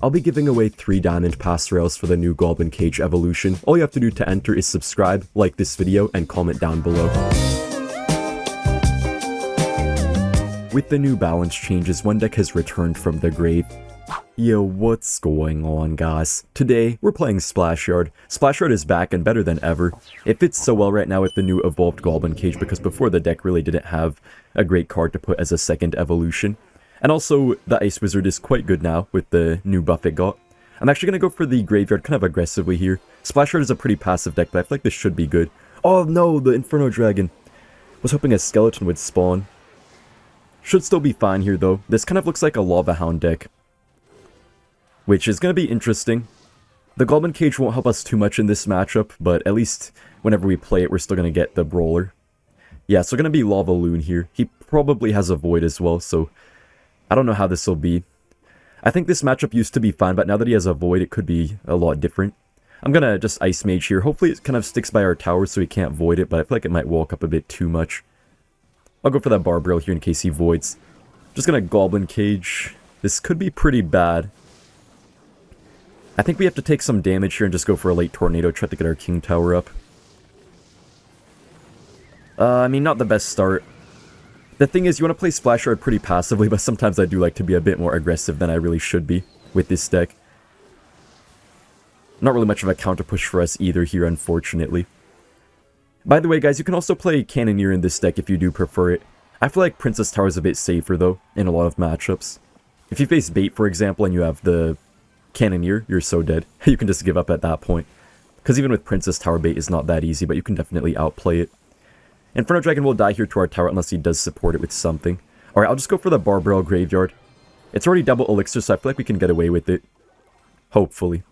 I'll be giving away 3 diamond pass rails for the new Goblin Cage evolution. All you have to do to enter is subscribe, like this video, and comment down below. With the new balance changes, one deck has returned from the grave. Yo, what's going on, guys? Today, we're playing Splashyard. Splashyard is back and better than ever. It fits so well right now with the new evolved Goblin Cage because before the deck really didn't have a great card to put as a second evolution. And also, the Ice Wizard is quite good now with the new buff it got. I'm actually going to go for the Graveyard kind of aggressively here. Splashyard is a pretty passive deck, but I feel like this should be good. Oh no, the Inferno Dragon. Was hoping a skeleton would spawn. Should still be fine here though. This kind of looks like a Lavahound deck, which is going to be interesting. The Goblin Cage won't help us too much in this matchup, but at least whenever we play it, we're still going to get the Brawler. Yeah, so going to be Lavaloon here. He probably has a Void as well, so I don't know how this will be. I think this matchup used to be fine, but now that he has a Void, it could be a lot different. I'm going to just Ice Mage here. Hopefully it kind of sticks by our tower so he can't Void it, but I feel like it might walk up a bit too much. I'll go for that Barb Rail here in case he voids. Just gonna Goblin Cage. This could be pretty bad. I think we have to take some damage here and just go for a late Tornado, try to get our King Tower up. I mean, not the best start. The thing is, you want to play Splashyard pretty passively, but sometimes I do like to be a bit more aggressive than I really should be with this deck. Not really much of a counter push for us either here, unfortunately. By the way, guys, you can also play Cannoneer in this deck if you do prefer it. I feel like Princess Tower is a bit safer, though, in a lot of matchups. If you face Bait, for example, and you have the Cannoneer, you're so dead. You can just give up at that point. Because even with Princess Tower, Bait is not that easy, but you can definitely outplay it. Inferno Dragon will die here to our tower unless he does support it with something. Alright, I'll just go for the Barb Rail Graveyard. It's already double Elixir, so I feel like we can get away with it. Hopefully.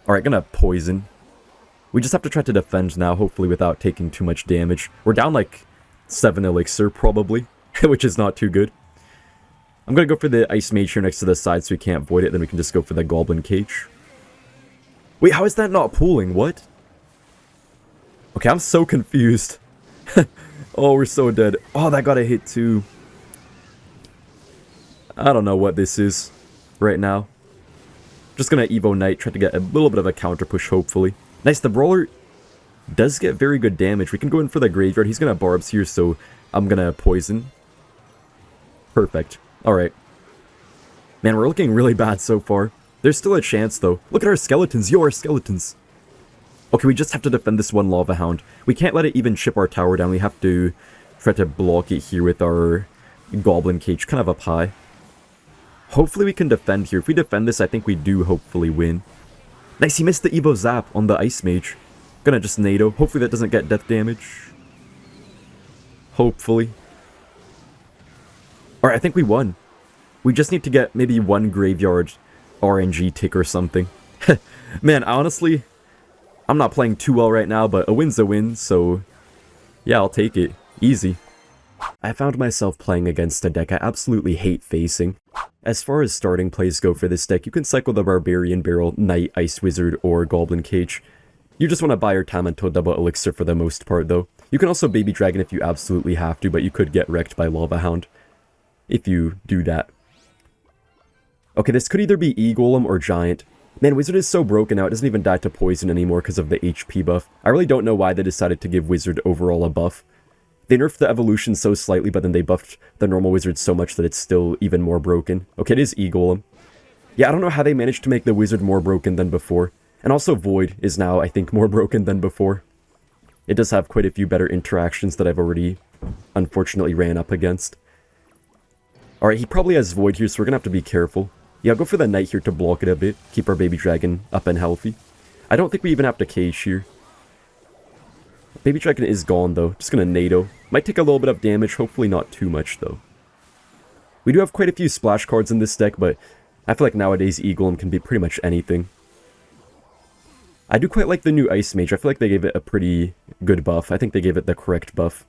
Alright, gonna Poison. We just have to try to defend now, hopefully without taking too much damage. We're down like 7 Elixir, probably, which is not too good. I'm going to go for the Ice Mage here next to the side so we can't void it, then we can just go for the Goblin Cage. Wait, how is that not pooling? What? Okay, I'm so confused. Oh, we're so dead. Oh, that got a hit too. I don't know what this is right now. Just going to Evo Knight, try to get a little bit of a counter push, hopefully. Nice, the Brawler does get very good damage. We can go in for the Graveyard. He's going to Barbs here, so I'm going to Poison. Perfect. Alright. Man, we're looking really bad so far. There's still a chance, though. Look at our skeletons. Yo, our skeletons. Okay, we just have to defend this one Lavahound. We can't let it even chip our tower down. We have to try to block it here with our Goblin Cage kind of up high. Hopefully we can defend here. If we defend this, I think we do hopefully win. Nice, he missed the Evo Zap on the Ice Mage. Gonna just NATO. Hopefully that doesn't get death damage. Hopefully. Alright, I think we won. We just need to get maybe one Graveyard RNG tick or something. Man, honestly, I'm not playing too well right now, but a win's a win, so yeah, I'll take it. Easy. I found myself playing against a deck I absolutely hate facing. As far as starting plays go for this deck, you can cycle the Barbarian Barrel, Knight, Ice Wizard, or Goblin Cage. You just want to buy your time until double Elixir for the most part, though. You can also Baby Dragon if you absolutely have to, but you could get wrecked by Lavahound if you do that. Okay, this could either be E-Golem or Giant. Man, Wizard is so broken now, it doesn't even die to Poison anymore because of the HP buff. I really don't know why they decided to give Wizard overall a buff. They nerfed the evolution so slightly, but then they buffed the normal Wizard so much that it's still even more broken. Okay, it is E-Golem. Yeah, I don't know how they managed to make the Wizard more broken than before. And also Void is now, I think, more broken than before. It does have quite a few better interactions that I've already, unfortunately, ran up against. Alright, he probably has Void here, so we're gonna have to be careful. Yeah, I'll go for the Knight here to block it a bit. Keep our Baby Dragon up and healthy. I don't think we even have to cage here. Baby Dragon is gone, though. Just gonna NATO. Might take a little bit of damage, hopefully not too much, though. We do have quite a few splash cards in this deck, but I feel like nowadays E-Golem can be pretty much anything. I do quite like the new Ice Mage. I feel like they gave it a pretty good buff. I think they gave it the correct buff.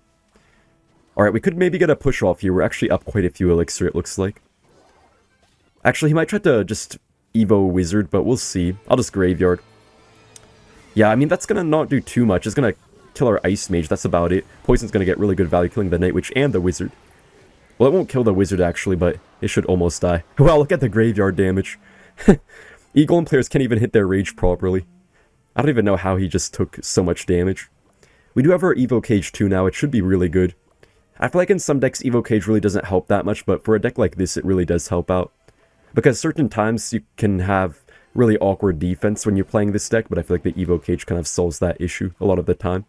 Alright, we could maybe get a push off here. We're actually up quite a few Elixir, it looks like. Actually, he might try to just Evo Wizard, but we'll see. I'll just Graveyard. Yeah, I mean, that's gonna not do too much. It's gonna kill our Ice Mage, that's about it. Poison's gonna get really good value killing the Night Witch and the Wizard. Well, it won't kill the wizard actually, but it should almost die. Wow, look at the graveyard damage. E-Golem players can't even hit their rage properly. I don't even know how he just took so much damage. We do have our Evo Cage too now, it should be really good. I feel like in some decks Evo Cage really doesn't help that much, but for a deck like this it really does help out. Because certain times you can have really awkward defense when you're playing this deck, but I feel like the Evo Cage kind of solves that issue a lot of the time.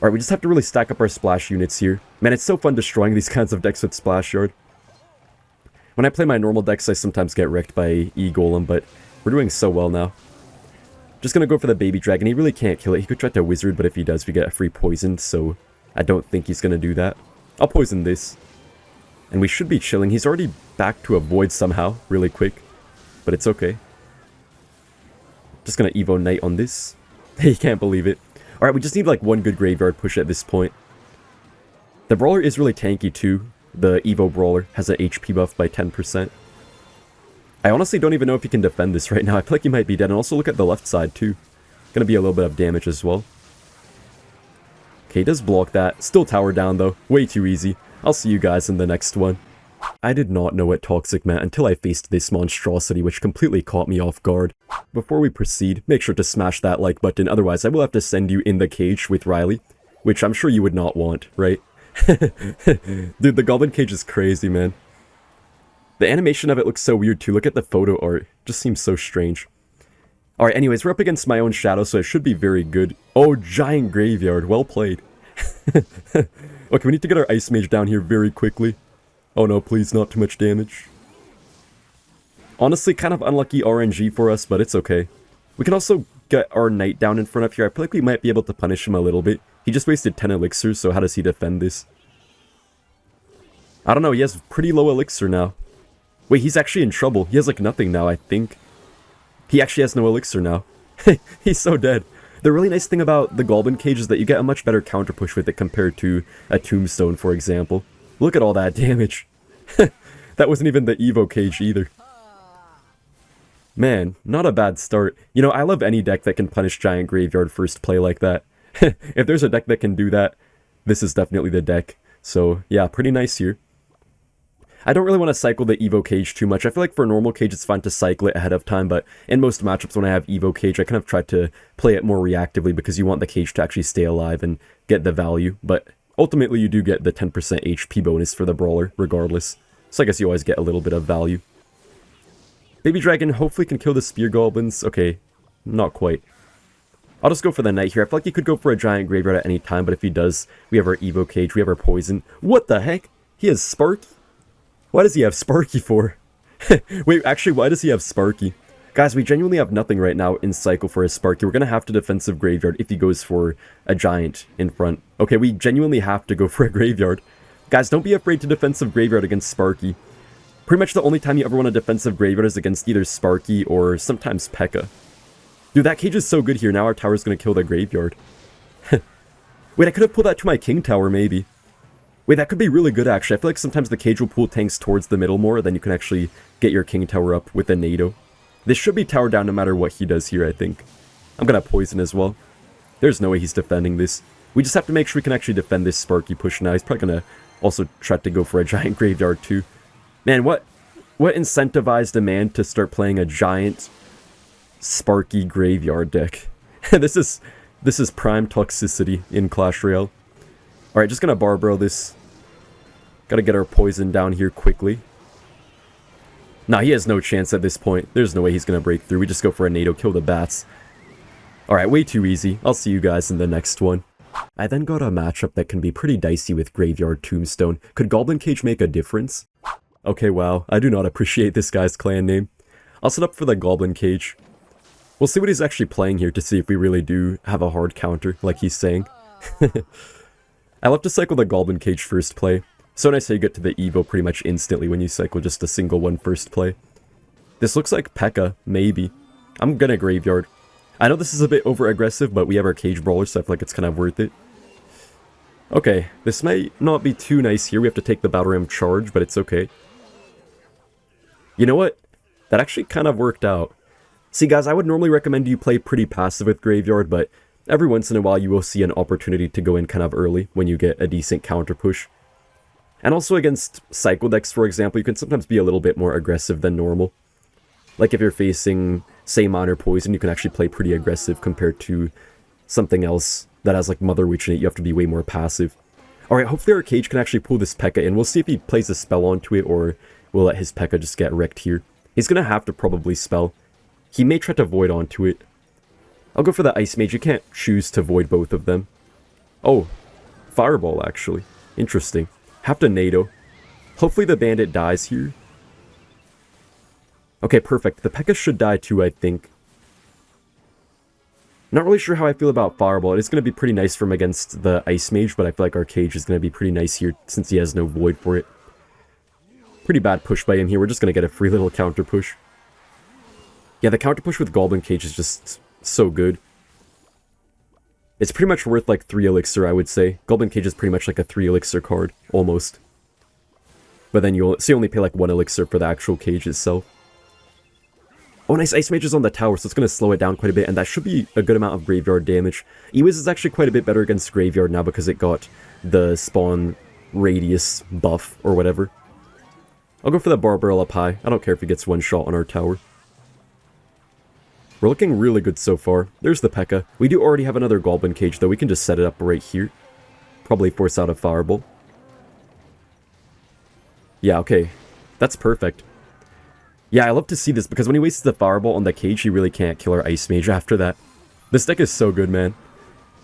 Alright, we just have to really stack up our splash units here. Man, it's so fun destroying these kinds of decks with Splashyard. When I play my normal decks, I sometimes get wrecked by E-Golem, but we're doing so well now. Just gonna go for the baby dragon. He really can't kill it. He could try to wizard, but if he does, we get a free poison, so I don't think he's gonna do that. I'll poison this. And we should be chilling. He's already back to a void somehow, really quick. But it's okay. Just gonna Evo Knight on this. He can't believe it. Alright, we just need like one good graveyard push at this point. The Brawler is really tanky too. The Evo Brawler has an HP buff by 10%. I honestly don't even know if he can defend this right now. I feel like he might be dead. And also look at the left side too. Gonna be a little bit of damage as well. Okay, he does block that. Still tower down though. Way too easy. I'll see you guys in the next one. I did not know what toxic meant until I faced this monstrosity, which completely caught me off guard. Before we proceed, make sure to smash that like button, otherwise I will have to send you in the cage with Riley, which I'm sure you would not want, right? Dude, the goblin cage is crazy, man. The animation of it looks so weird too. Look at the photo art. It just seems so strange. Alright, anyways, we're up against my own shadow, so it should be very good. Oh, giant graveyard. Well played. Okay, we need to get our Ice Mage down here very quickly. Oh no, please, not too much damage. Honestly, kind of unlucky RNG for us, but it's okay. We can also get our Knight down in front of here. I feel like we might be able to punish him a little bit. He just wasted 10 elixirs, so how does he defend this? I don't know, he has pretty low elixir now. Wait, he's actually in trouble. He has like nothing now, I think. He actually has no elixir now. He's so dead. The really nice thing about the Goblin Cage is that you get a much better counter push with it compared to a Tombstone, for example. Look at all that damage. That wasn't even the Evo Cage either. Man, not a bad start. You know, I love any deck that can punish Giant Graveyard first play like that. If there's a deck that can do that, this is definitely the deck. So, yeah, pretty nice here. I don't really want to cycle the Evo Cage too much. I feel like for a normal cage it's fine to cycle it ahead of time, but in most matchups when I have Evo Cage, I kind of try to play it more reactively because you want the cage to actually stay alive and get the value, but ultimately you do get the 10% HP bonus for the Brawler, regardless. So I guess you always get a little bit of value. Baby Dragon hopefully can kill the Spear Goblins. Okay, not quite. I'll just go for the Knight here. I feel like he could go for a Giant Graveyard at any time, but if he does, we have our Evo Cage, we have our Poison. What the heck? He has Sparky? Why does he have Sparky for? Wait, actually, why does he have Sparky? Guys, we genuinely have nothing right now in cycle for his Sparky. We're going to have to defensive Graveyard if he goes for a Giant in front. Okay, we genuinely have to go for a Graveyard. Guys, don't be afraid to defensive Graveyard against Sparky. Pretty much the only time you ever want a defensive Graveyard is against either Sparky or sometimes Pekka. Dude, that cage is so good here. Now our tower's going to kill the Graveyard. Wait, I could have pulled that to my King Tower, maybe. Wait, that could be really good, actually. I feel like sometimes the cage will pull tanks towards the middle more, then you can actually get your King Tower up with a NATO. This should be tower down no matter what he does here, I think. I'm gonna poison as well. There's no way he's defending this. We just have to make sure we can actually defend this Sparky push now. He's probably gonna also try to go for a Giant Graveyard too. Man, what incentivized a man to start playing a Giant Sparky Graveyard deck? This is prime toxicity in Clash Royale. Alright, just gonna Barbaro this. Gotta get our poison down here quickly. Nah, he has no chance at this point. There's no way he's gonna break through. We just go for a NATO, kill the bats. Alright, way too easy. I'll see you guys in the next one. I then got a matchup that can be pretty dicey with Graveyard Tombstone. Could Goblin Cage make a difference? Okay, wow. I do not appreciate this guy's clan name. I'll set up for the Goblin Cage. We'll see what he's actually playing here to see if we really do have a hard counter, like he's saying. I love to cycle the Goblin Cage first play. So nice how you get to the Evo pretty much instantly when you cycle just a single one first play. This looks like Pekka, maybe. I'm gonna Graveyard. I know this is a bit over-aggressive, but we have our Cage Brawler, so I feel like it's kind of worth it. Okay, this might not be too nice here. We have to take the Battle Ram charge, but it's okay. You know what? That actually kind of worked out. See guys, I would normally recommend you play pretty passive with Graveyard, but every once in a while you will see an opportunity to go in kind of early when you get a decent counter push. And also against Cycle decks, for example, you can sometimes be a little bit more aggressive than normal. Like if you're facing, say, Minor Poison, you can actually play pretty aggressive compared to something else that has like Mother Witch in it. You have to be way more passive. Alright, hopefully our Cage can actually pull this Pekka in. We'll see if he plays a spell onto it, or we'll let his Pekka just get wrecked here. He's gonna have to probably spell. He may try to Void onto it. I'll go for the Ice Mage. You can't choose to Void both of them. Oh, Fireball, actually. Interesting. Have to NATO. Hopefully the Bandit dies here. Okay, perfect. The Pekka should die too, I think. Not really sure how I feel about Fireball. It is going to be pretty nice for him against the Ice Mage, but I feel like our Cage is going to be pretty nice here since he has no Void for it. Pretty bad push by him here. We're just going to get a free little counter push. Yeah, the counter push with Goblin Cage is just so good. It's pretty much worth like 3 elixir, I would say. Goblin Cage is pretty much like a 3 elixir card, almost. But then you only pay like 1 elixir for the actual Cage itself. Oh, nice, Ice Mage is on the tower, so it's going to slow it down quite a bit, and that should be a good amount of Graveyard damage. Ewiz is actually quite a bit better against Graveyard now because it got the spawn radius buff, or whatever. I'll go for the Barbarella up high. I don't care if he gets one shot on our tower. We're looking really good so far. There's the Pekka. We do already have another Goblin Cage, though. We can just set it up right here. Probably force out a Fireball. Yeah, okay. That's perfect. Yeah, I love to see this, because when he wastes the Fireball on the Cage, he really can't kill our Ice Mage after that. This deck is so good, man.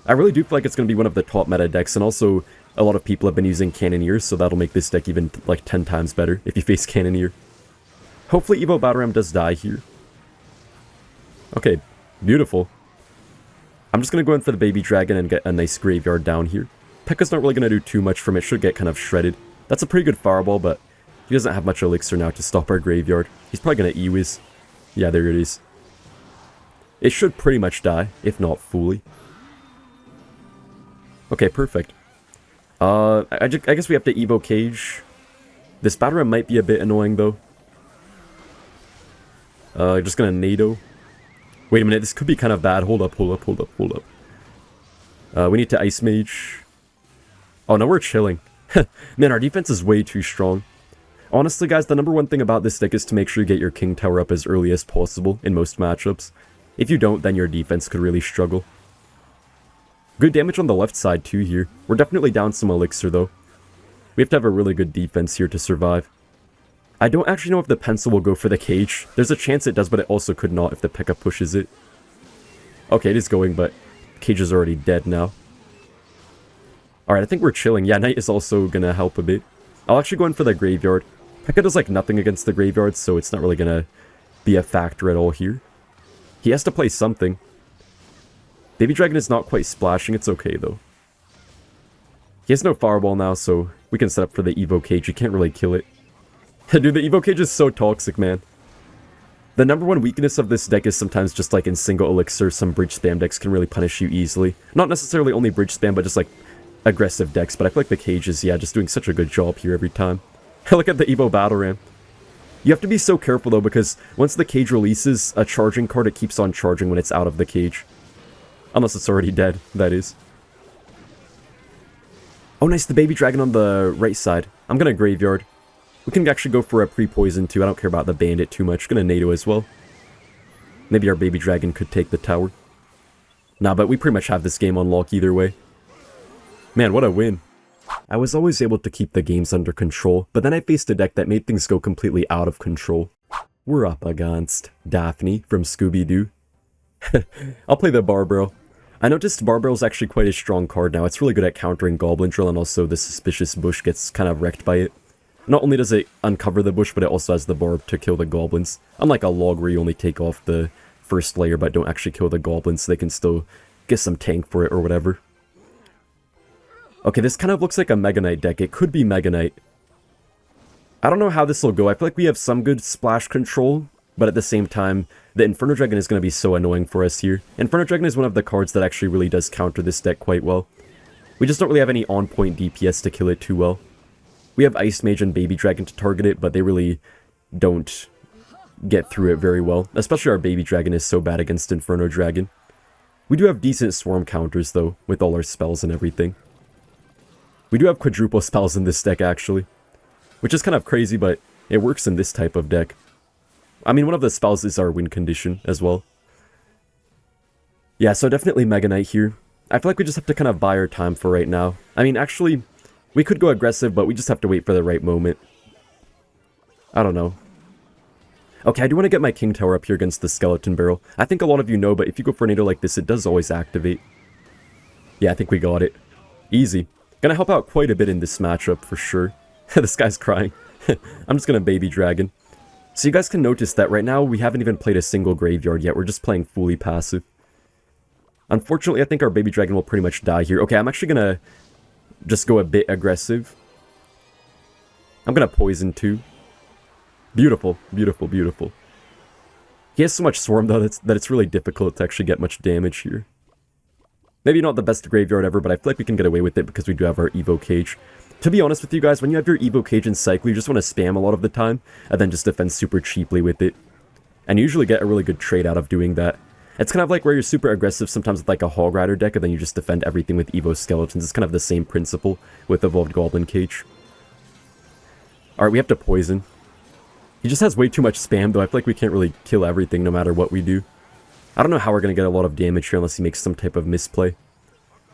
I really do feel like it's going to be one of the top meta decks, and also a lot of people have been using Cannoneers, so that'll make this deck even, like, 10 times better if you face Cannoneer. Hopefully Evo Battleram does die here. Okay, beautiful. I'm just going to go in for the Baby Dragon and get a nice Graveyard down here. Pekka's not really going to do too much from it, should get kind of shredded. That's a pretty good Fireball, but he doesn't have much elixir now to stop our Graveyard. He's probably going to E-Wiz. Yeah, there it is. It should pretty much die, if not fully. Okay, perfect. I guess we have to Evo Cage. This Battleram might be a bit annoying, though. Just gonna NATO. Wait a minute, this could be kind of bad. Hold up. We need to Ice Mage. Oh, no, we're chilling. Man, our defense is way too strong. Honestly, guys, the number one thing about this deck is to make sure you get your King Tower up as early as possible in most matchups. If you don't, then your defense could really struggle. Good damage on the left side, too, here. We're definitely down some elixir, though. We have to have a really good defense here to survive. I don't actually know if the pencil will go for the Cage. There's a chance it does, but it also could not if the Pekka pushes it. Okay, it is going, but Cage is already dead now. Alright, I think we're chilling. Yeah, Knight is also gonna help a bit. I'll actually go in for the Graveyard. Pekka does, like, nothing against the Graveyard, so it's not really gonna be a factor at all here. He has to play something. Baby Dragon is not quite splashing. It's okay, though. He has no Fireball now, so we can set up for the Evo Cage. You can't really kill it. Dude, the Evo Cage is so toxic, man. The number one weakness of this deck is sometimes just like in single elixir, some bridge spam decks can really punish you easily. Not necessarily only bridge spam, but just like aggressive decks. But I feel like the Cage is, yeah, just doing such a good job here every time. Look at the Evo Battleram. You have to be so careful, though, because once the Cage releases a charging card, it keeps on charging when it's out of the Cage. Unless it's already dead, that is. Oh, nice, the Baby Dragon on the right side. I'm gonna Graveyard. We can actually go for a pre-poison, too. I don't care about the Bandit too much. Gonna NATO as well. Maybe our Baby Dragon could take the tower. Nah, but we pretty much have this game on lock either way. Man, what a win. I was always able to keep the games under control, but then I faced a deck that made things go completely out of control. We're up against Daphne from Scooby-Doo. I'll play the Barbaro. I noticed Barbaro is actually quite a strong card now. It's really good at countering Goblin Drill, and also the Suspicious Bush gets kind of wrecked by it. Not only does it uncover the bush, but it also has the barb to kill the goblins. Unlike a log where you only take off the first layer but don't actually kill the goblins, so they can still get some tank for it or whatever. Okay, this kind of looks like a Mega Knight deck. It could be Mega Knight. I don't know how this will go. I feel like we have some good splash control, but at the same time, the Inferno Dragon is going to be so annoying for us here. Inferno Dragon is one of the cards that actually really does counter this deck quite well. We just don't really have any on-point DPS to kill it too well. We have Ice Mage and Baby Dragon to target it, but they really don't get through it very well. Especially our Baby Dragon is so bad against Inferno Dragon. We do have decent Swarm counters, though, with all our spells and everything. We do have quadruple spells in this deck, actually. Which is kind of crazy, but it works in this type of deck. I mean, one of the spells is our win condition as well. Yeah, so definitely Mega Knight here. I feel like we just have to kind of buy our time for right now. I mean, actually, we could go aggressive, but we just have to wait for the right moment. I don't know. Okay, I do want to get my King Tower up here against the Skeleton Barrel. I think a lot of you know, but if you go for a NATO like this, it does always activate. Yeah, I think we got it. Easy. Gonna help out quite a bit in this matchup, for sure. This guy's crying. I'm just gonna Baby Dragon. So you guys can notice that right now, we haven't even played a single graveyard yet. We're just playing fully passive. Unfortunately, I think our Baby Dragon will pretty much die here. Okay, I'm actually gonna just go a bit aggressive. I'm gonna Poison too. Beautiful, beautiful, beautiful. He has so much Swarm, though, that it's really difficult to actually get much damage here. Maybe not the best graveyard ever, but I feel like we can get away with it because we do have our Evo Cage. To be honest with you guys, when you have your Evo Cage in Cycle, you just want to spam a lot of the time, and then just defend super cheaply with it. And you usually get a really good trade out of doing that. It's kind of like where you're super aggressive sometimes with like a Hog Rider deck, and then you just defend everything with Evo Skeletons. It's kind of the same principle with Evolved Goblin Cage. Alright, we have to Poison. He just has way too much spam, though. I feel like we can't really kill everything no matter what we do. I don't know how we're going to get a lot of damage here unless he makes some type of misplay.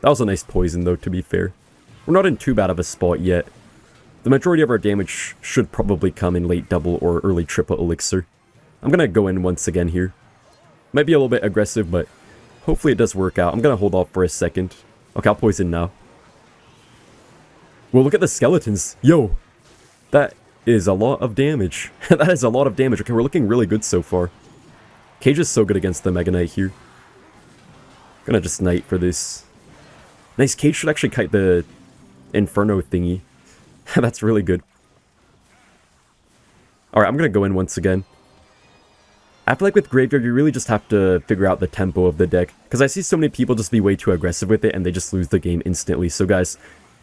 That was a nice poison, though, to be fair. We're not in too bad of a spot yet. The majority of our damage should probably come in late double or early triple elixir. I'm going to go in once again here. Might be a little bit aggressive, but hopefully it does work out. I'm going to hold off for a second. Okay, I'll poison now. Well, look at the skeletons. Yo! That is a lot of damage. That is a lot of damage. Okay, we're looking really good so far. Cage is so good against the Mega Knight here. Gonna just Knight for this. Nice, Cage should actually kite the Inferno thingy. That's really good. Alright, I'm gonna go in once again. I feel like with Graveyard, you really just have to figure out the tempo of the deck. Because I see so many people just be way too aggressive with it and they just lose the game instantly. So guys,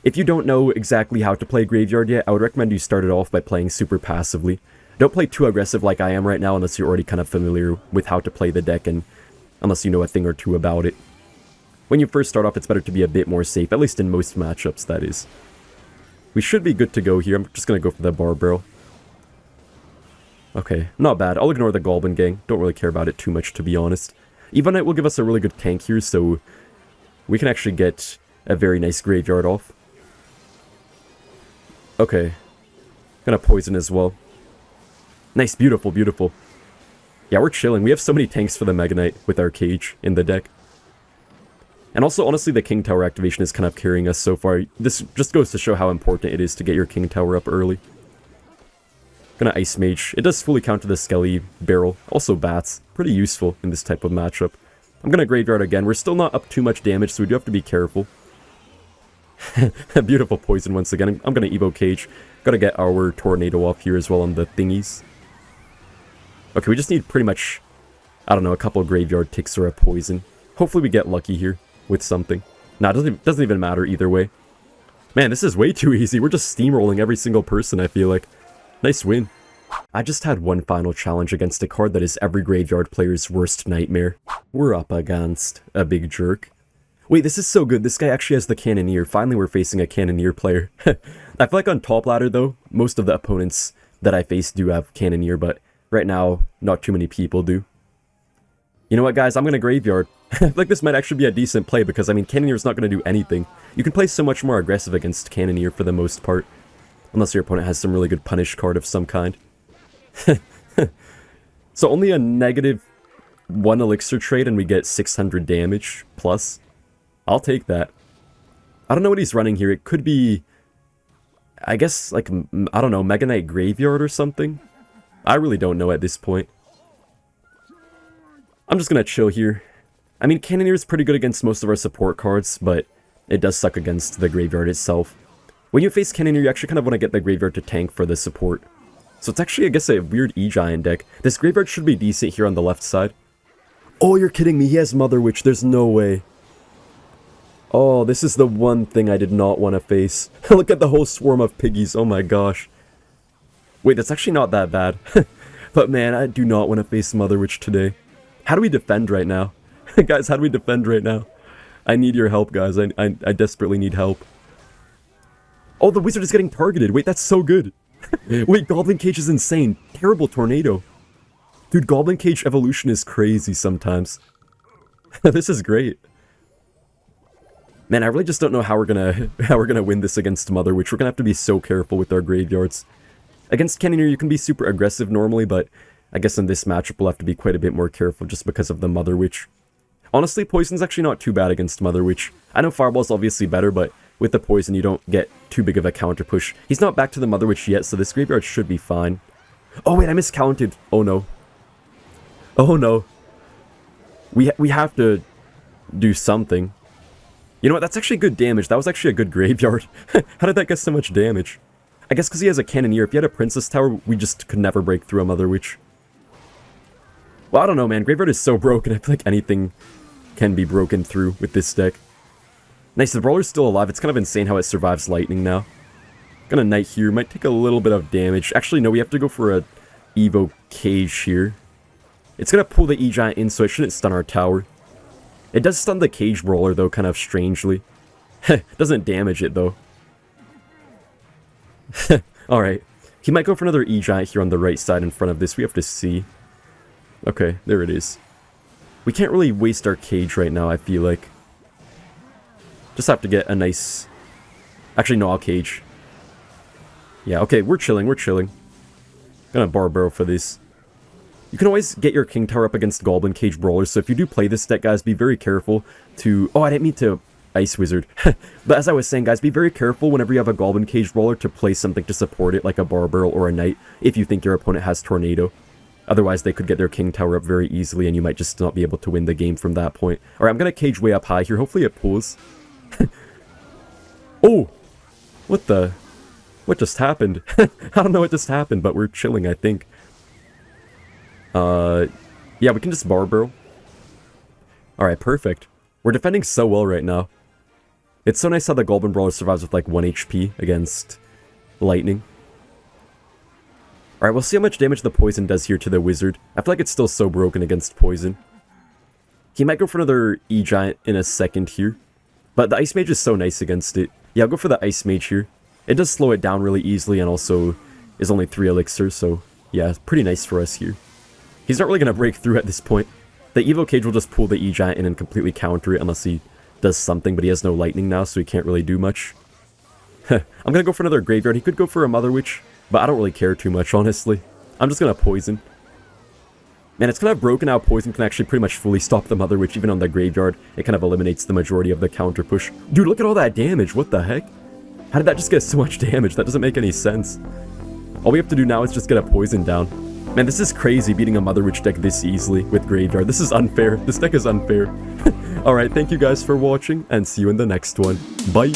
if you don't know exactly how to play Graveyard yet, I would recommend you start it off by playing super passively. Don't play too aggressive like I am right now unless you're already kind of familiar with how to play the deck and unless you know a thing or two about it. When you first start off, it's better to be a bit more safe, at least in most matchups, that is. We should be good to go here. I'm just going to go for the Bar Barrel. Okay, not bad. I'll ignore the Goblin Gang. Don't really care about it too much, to be honest. Eva Knight will give us a really good tank here, so we can actually get a very nice graveyard off. Okay. Gonna poison as well. Nice, beautiful, beautiful. Yeah, we're chilling. We have so many tanks for the Mega Knight with our Cage in the deck. And also, honestly, the King Tower activation is kind of carrying us so far. This just goes to show how important it is to get your King Tower up early. Gonna Ice Mage. It does fully counter the Skelly Barrel. Also Bats. Pretty useful in this type of matchup. I'm gonna Graveyard again. We're still not up too much damage, so we do have to be careful. Beautiful poison once again. I'm gonna Evo Cage. Gotta get our Tornado off here as well on the thingies. Okay, we just need pretty much, I don't know, a couple of Graveyard ticks or a poison. Hopefully we get lucky here with something. Nah, it doesn't even matter either way. Man, this is way too easy. We're just steamrolling every single person, I feel like. Nice win. I just had one final challenge against a card that is every Graveyard player's worst nightmare. We're up against a big jerk. Wait, this is so good. This guy actually has the Cannoneer. Finally, we're facing a Cannoneer player. I feel like on top ladder, though, most of the opponents that I face do have Cannoneer, but right now, not too many people do. You know what, guys? I'm going to Graveyard. I feel like this might actually be a decent play because, I mean, Cannoneer's not going to do anything. You can play so much more aggressive against Cannoneer for the most part. Unless your opponent has some really good punish card of some kind. So only a -1 elixir trade and we get 600 damage plus. I'll take that. I don't know what he's running here. It could be, I guess, like, I don't know, Mega Knight Graveyard or something? I really don't know at this point. I'm just gonna chill here. I mean, Cannoneer is pretty good against most of our support cards, but it does suck against the Graveyard itself. When you face Cannoneer, you actually kind of want to get the Graveyard to tank for the support. So it's actually, I guess, a weird E-Giant deck. This Graveyard should be decent here on the left side. Oh, you're kidding me. He has Mother Witch. There's no way. Oh, this is the one thing I did not want to face. Look at the whole swarm of piggies. Oh my gosh. Wait, that's actually not that bad. But man, I do not want to face Mother Witch today. How do we defend right now? Guys, how do we defend right now? I need your help, guys. I desperately need help. Oh, the wizard is getting targeted. Wait, that's so good. Wait, Goblin Cage is insane. Terrible tornado. Dude, Goblin Cage evolution is crazy sometimes. This is great. Man, I really just don't know how we're gonna win this against Mother Witch. We're gonna have to be so careful with our graveyards. Against Cannoneer, you can be super aggressive normally, but I guess in this matchup we'll have to be quite a bit more careful just because of the Mother Witch. Honestly, Poison's actually not too bad against Mother Witch. I know Fireball's obviously better, but with the Poison you don't get too big of a counter push. He's not back to the Mother Witch yet, so this graveyard should be fine. Oh wait, I miscounted. Oh no. Oh no. We have to do something. You know what, that's actually good damage. That was actually a good graveyard. How did that get so much damage? I guess because he has a Cannoneer. If he had a Princess Tower, we just could never break through a Mother Witch. Well, I don't know, man. Graveyard is so broken. I feel like anything can be broken through with this deck. Nice, the Brawler's still alive. It's kind of insane how it survives lightning now. Gonna Knight here. Might take a little bit of damage. Actually, no, we have to go for a Evo Cage here. It's gonna pull the E-Giant in, so it shouldn't stun our tower. It does stun the Cage Brawler, though, kind of strangely. Doesn't damage it, though. Alright. He might go for another E-Giant here on the right side in front of this. We have to see. Okay, there it is. We can't really waste our Cage right now, I feel like. Just have to get a nice... Actually, no, I'll Cage. Yeah, okay, we're chilling, we're chilling. Gonna Barbarrow for this. You can always get your King Tower up against Goblin Cage Brawlers, so if you do play this deck, guys, be very careful to... Oh, I didn't mean to Ice Wizard. But as I was saying, guys, be very careful whenever you have a Goblin Cage Brawler to play something to support it, like a Barbarrow or a Knight, if you think your opponent has Tornado. Otherwise, they could get their King Tower up very easily, and you might just not be able to win the game from that point. Alright, I'm gonna Cage way up high here. Hopefully it pulls. Oh! What the... What just happened? I don't know what just happened, but we're chilling, I think. Yeah, we can just Barbarrow. Alright, perfect. We're defending so well right now. It's so nice how the Goblin Brawler survives with like 1 HP against Lightning. Alright, we'll see how much damage the Poison does here to the Wizard. I feel like it's still so broken against Poison. He might go for another E-Giant in a second here. But the Ice Mage is so nice against it. Yeah, I'll go for the Ice Mage here. It does slow it down really easily and also is only 3 elixirs, so yeah, pretty nice for us here. He's not really going to break through at this point. The Evo Cage will just pull the E-Giant in and completely counter it unless he does something, but he has no lightning now, so he can't really do much. I'm going to go for another Graveyard. He could go for a Mother Witch, but I don't really care too much, honestly. I'm just going to Poison. Man, it's kind of broken how Poison can actually pretty much fully stop the Mother Witch, even on the Graveyard. It kind of eliminates the majority of the counter push. Dude, look at all that damage. What the heck? How did that just get so much damage? That doesn't make any sense. All we have to do now is just get a Poison down. Man, this is crazy beating a Mother Witch deck this easily with Graveyard. This is unfair. This deck is unfair. Alright, thank you guys for watching, and see you in the next one. Bye!